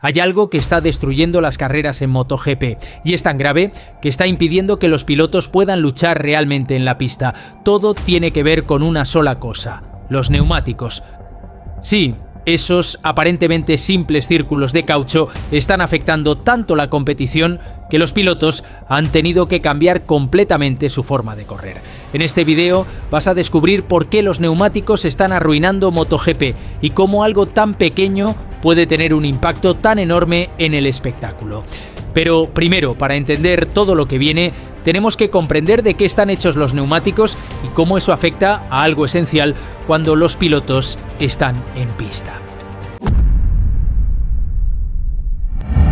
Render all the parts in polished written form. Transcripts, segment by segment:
Hay algo que está destruyendo las carreras en MotoGP y es tan grave que está impidiendo que los pilotos puedan luchar realmente en la pista. Todo tiene que ver con una sola cosa: los neumáticos. Sí, esos aparentemente simples círculos de caucho están afectando tanto la competición que los pilotos han tenido que cambiar completamente su forma de correr. En este video vas a descubrir por qué los neumáticos están arruinando MotoGP y cómo algo tan pequeño puede tener un impacto tan enorme en el espectáculo. Pero primero, para entender todo lo que viene, tenemos que comprender de qué están hechos los neumáticos y cómo eso afecta a algo esencial cuando los pilotos están en pista.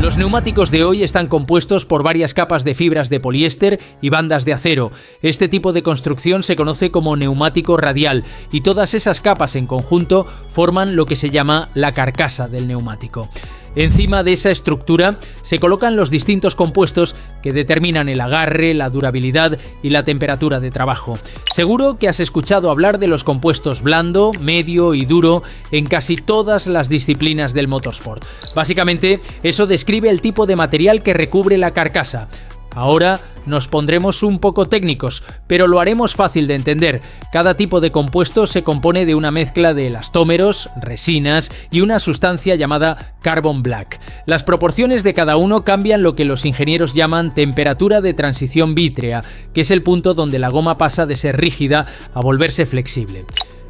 Los neumáticos de hoy están compuestos por varias capas de fibras de poliéster y bandas de acero. Este tipo de construcción se conoce como neumático radial y todas esas capas en conjunto forman lo que se llama la carcasa del neumático. Encima de esa estructura se colocan los distintos compuestos que determinan el agarre, la durabilidad y la temperatura de trabajo. Seguro que has escuchado hablar de los compuestos blando, medio y duro en casi todas las disciplinas del motorsport. Básicamente, eso describe el tipo de material que recubre la carcasa. Ahora nos pondremos un poco técnicos, pero lo haremos fácil de entender. Cada tipo de compuesto se compone de una mezcla de elastómeros, resinas y una sustancia llamada carbon black. Las proporciones de cada uno cambian lo que los ingenieros llaman temperatura de transición vítrea, que es el punto donde la goma pasa de ser rígida a volverse flexible.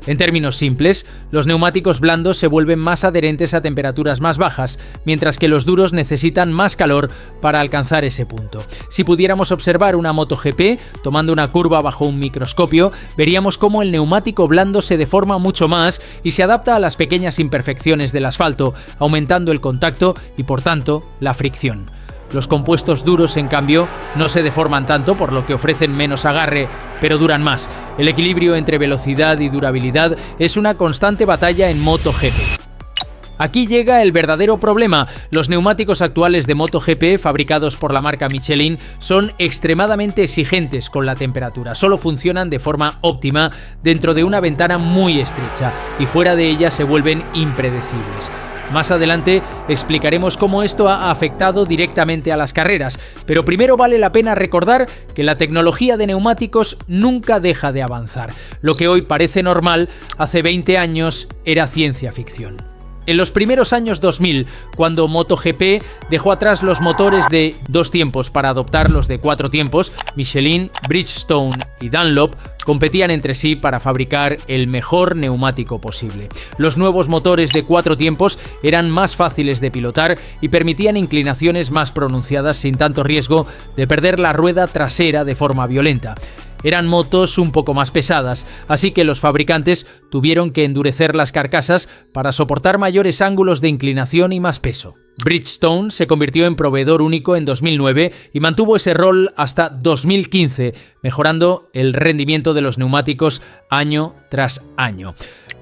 En términos simples, los neumáticos blandos se vuelven más adherentes a temperaturas más bajas, mientras que los duros necesitan más calor para alcanzar ese punto. Si pudiéramos observar una MotoGP tomando una curva bajo un microscopio, veríamos cómo el neumático blando se deforma mucho más y se adapta a las pequeñas imperfecciones del asfalto, aumentando el contacto y, por tanto, la fricción. Los compuestos duros, en cambio, no se deforman tanto, por lo que ofrecen menos agarre, pero duran más. El equilibrio entre velocidad y durabilidad es una constante batalla en MotoGP. Aquí llega el verdadero problema. Los neumáticos actuales de MotoGP, fabricados por la marca Michelin, son extremadamente exigentes con la temperatura. Solo funcionan de forma óptima dentro de una ventana muy estrecha y fuera de ella se vuelven impredecibles. Más adelante explicaremos cómo esto ha afectado directamente a las carreras, pero primero vale la pena recordar que la tecnología de neumáticos nunca deja de avanzar. Lo que hoy parece normal, hace 20 años era ciencia ficción. En los primeros años 2000, cuando MotoGP dejó atrás los motores de 2 tiempos para adoptar los de 4 tiempos, Michelin, Bridgestone y Dunlop competían entre sí para fabricar el mejor neumático posible. Los nuevos motores de 4 tiempos eran más fáciles de pilotar y permitían inclinaciones más pronunciadas sin tanto riesgo de perder la rueda trasera de forma violenta. Eran motos un poco más pesadas, así que los fabricantes tuvieron que endurecer las carcasas para soportar mayores ángulos de inclinación y más peso. Bridgestone se convirtió en proveedor único en 2009 y mantuvo ese rol hasta 2015, mejorando el rendimiento de los neumáticos año tras año.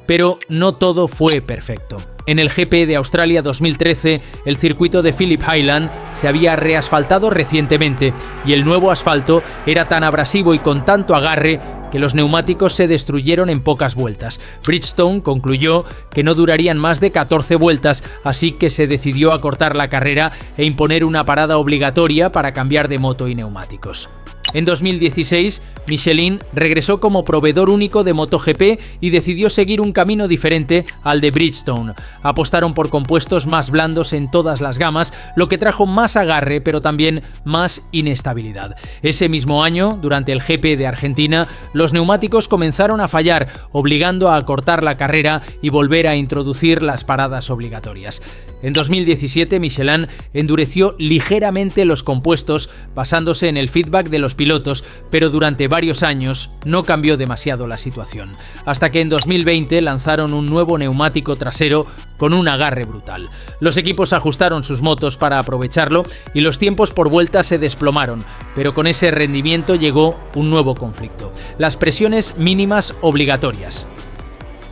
Pero no todo fue perfecto. En el GP de Australia 2013, el circuito de Phillip Island se había reasfaltado recientemente y el nuevo asfalto era tan abrasivo y con tanto agarre que los neumáticos se destruyeron en pocas vueltas. Bridgestone concluyó que no durarían más de 14 vueltas, así que se decidió acortar la carrera e imponer una parada obligatoria para cambiar de moto y neumáticos. En 2016, Michelin regresó como proveedor único de MotoGP y decidió seguir un camino diferente al de Bridgestone. Apostaron por compuestos más blandos en todas las gamas, lo que trajo más agarre, pero también más inestabilidad. Ese mismo año, durante el GP de Argentina, los neumáticos comenzaron a fallar, obligando a acortar la carrera y volver a introducir las paradas obligatorias. En 2017, Michelin endureció ligeramente los compuestos basándose en el feedback de los pilotos, pero durante varios años no cambió demasiado la situación, hasta que en 2020 lanzaron un nuevo neumático trasero con un agarre brutal. Los equipos ajustaron sus motos para aprovecharlo y los tiempos por vuelta se desplomaron, pero con ese rendimiento llegó un nuevo conflicto: las presiones mínimas obligatorias.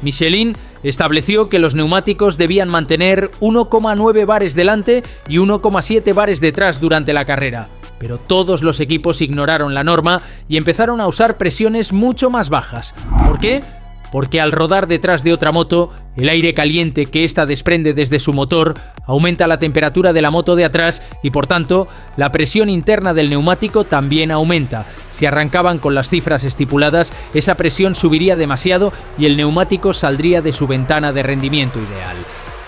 Michelin estableció que los neumáticos debían mantener 1,9 bares delante y 1,7 bares detrás durante la carrera, pero todos los equipos ignoraron la norma y empezaron a usar presiones mucho más bajas. ¿Por qué? porque al rodar detrás de otra moto, el aire caliente que ésta desprende desde su motor aumenta la temperatura de la moto de atrás y por tanto la presión interna del neumático también aumenta. Si arrancaban con las cifras estipuladas, esa presión subiría demasiado y el neumático saldría de su ventana de rendimiento ideal.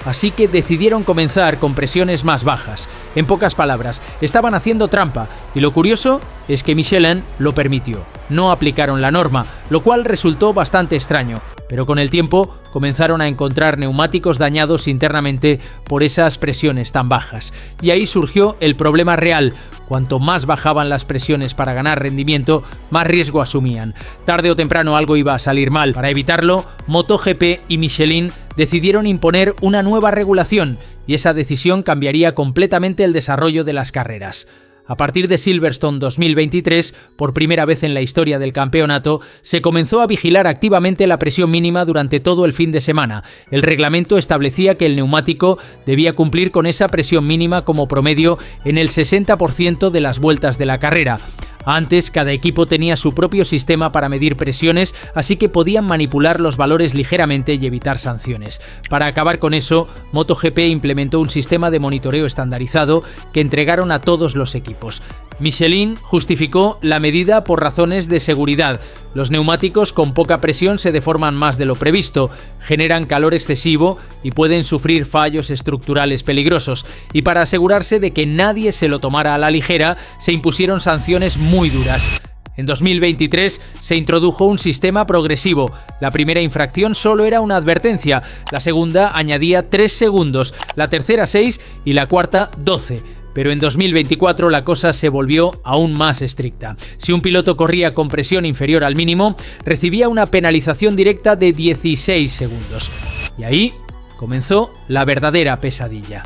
Así que decidieron comenzar con presiones más bajas. En pocas palabras, estaban haciendo trampa, y lo curioso es que Michelin lo permitió. No aplicaron la norma, lo cual resultó bastante extraño, pero con el tiempo comenzaron a encontrar neumáticos dañados internamente por esas presiones tan bajas. Y ahí surgió el problema real. Cuanto más bajaban las presiones para ganar rendimiento, más riesgo asumían. Tarde o temprano algo iba a salir mal. Para evitarlo, MotoGP y Michelin decidieron imponer una nueva regulación, y esa decisión cambiaría completamente el desarrollo de las carreras. A partir de Silverstone 2023, por primera vez en la historia del campeonato, se comenzó a vigilar activamente la presión mínima durante todo el fin de semana. El reglamento establecía que el neumático debía cumplir con esa presión mínima como promedio en el 60% de las vueltas de la carrera. Antes, cada equipo tenía su propio sistema para medir presiones, así que podían manipular los valores ligeramente y evitar sanciones. Para acabar con eso, MotoGP implementó un sistema de monitoreo estandarizado que entregaron a todos los equipos. Michelin justificó la medida por razones de seguridad. Los neumáticos con poca presión se deforman más de lo previsto, generan calor excesivo y pueden sufrir fallos estructurales peligrosos. Y para asegurarse de que nadie se lo tomara a la ligera, se impusieron sanciones muy duras. En 2023 se introdujo un sistema progresivo. La primera infracción solo era una advertencia, la segunda añadía 3 segundos, la tercera 6 y la cuarta 12. Pero en 2024 la cosa se volvió aún más estricta. Si un piloto corría con presión inferior al mínimo, recibía una penalización directa de 16 segundos. Y ahí comenzó la verdadera pesadilla.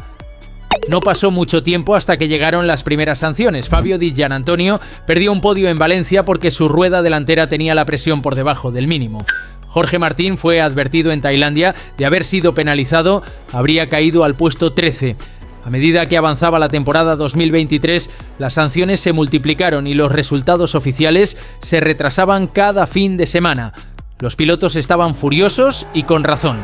No pasó mucho tiempo hasta que llegaron las primeras sanciones. Fabio Di Giannantonio perdió un podio en Valencia porque su rueda delantera tenía la presión por debajo del mínimo. Jorge Martín fue advertido en Tailandia de haber sido penalizado, habría caído al puesto 13. A medida que avanzaba la temporada 2023, las sanciones se multiplicaron y los resultados oficiales se retrasaban cada fin de semana. Los pilotos estaban furiosos y con razón,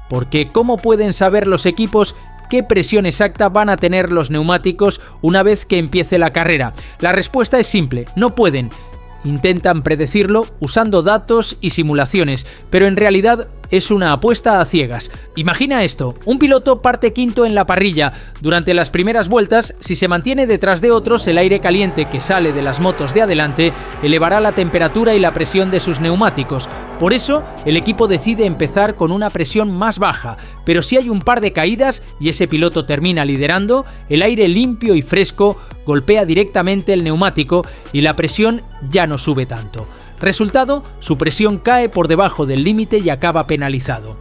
porque ¿cómo pueden saber los equipos qué presión exacta van a tener los neumáticos una vez que empiece la carrera? La respuesta es simple, no pueden. Intentan predecirlo usando datos y simulaciones, pero en realidad es una apuesta a ciegas. Imagina esto, un piloto parte quinto en la parrilla. Durante las primeras vueltas, si se mantiene detrás de otros, el aire caliente que sale de las motos de adelante elevará la temperatura y la presión de sus neumáticos. Por eso, el equipo decide empezar con una presión más baja, pero si hay un par de caídas y ese piloto termina liderando, el aire limpio y fresco golpea directamente el neumático y la presión ya no sube tanto. Resultado, su presión cae por debajo del límite y acaba penalizado.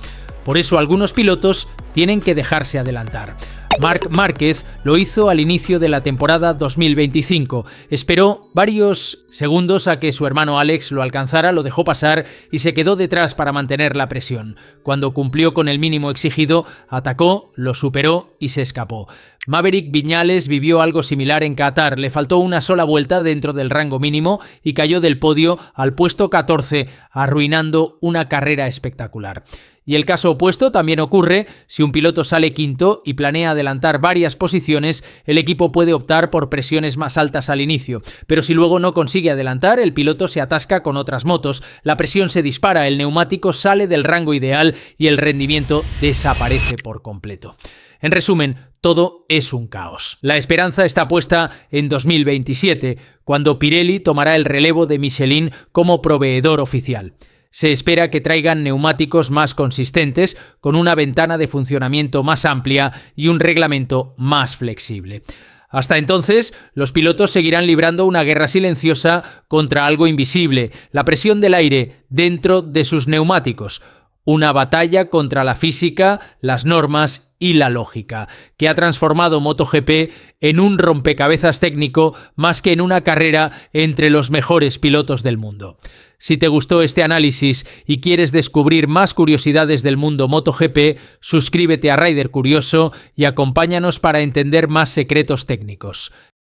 Por eso algunos pilotos tienen que dejarse adelantar. Marc Márquez lo hizo al inicio de la temporada 2025. Esperó varios segundos a que su hermano Alex lo alcanzara, lo dejó pasar y se quedó detrás para mantener la presión. Cuando cumplió con el mínimo exigido, atacó, lo superó y se escapó. Maverick Viñales vivió algo similar en Qatar. Le faltó una sola vuelta dentro del rango mínimo y cayó del podio al puesto 14, arruinando una carrera espectacular. Y el caso opuesto también ocurre. Si un piloto sale quinto y planea adelantar varias posiciones, el equipo puede optar por presiones más altas al inicio. Pero si luego no consigue adelantar, el piloto se atasca con otras motos, la presión se dispara, el neumático sale del rango ideal y el rendimiento desaparece por completo. En resumen, todo es un caos. La esperanza está puesta en 2027, cuando Pirelli tomará el relevo de Michelin como proveedor oficial. Se espera que traigan neumáticos más consistentes, con una ventana de funcionamiento más amplia y un reglamento más flexible. Hasta entonces, los pilotos seguirán librando una guerra silenciosa contra algo invisible, la presión del aire dentro de sus neumáticos. Una batalla contra la física, las normas y la lógica, que ha transformado MotoGP en un rompecabezas técnico más que en una carrera entre los mejores pilotos del mundo. Si te gustó este análisis y quieres descubrir más curiosidades del mundo MotoGP, suscríbete a Rider Curioso y acompáñanos para entender más secretos técnicos.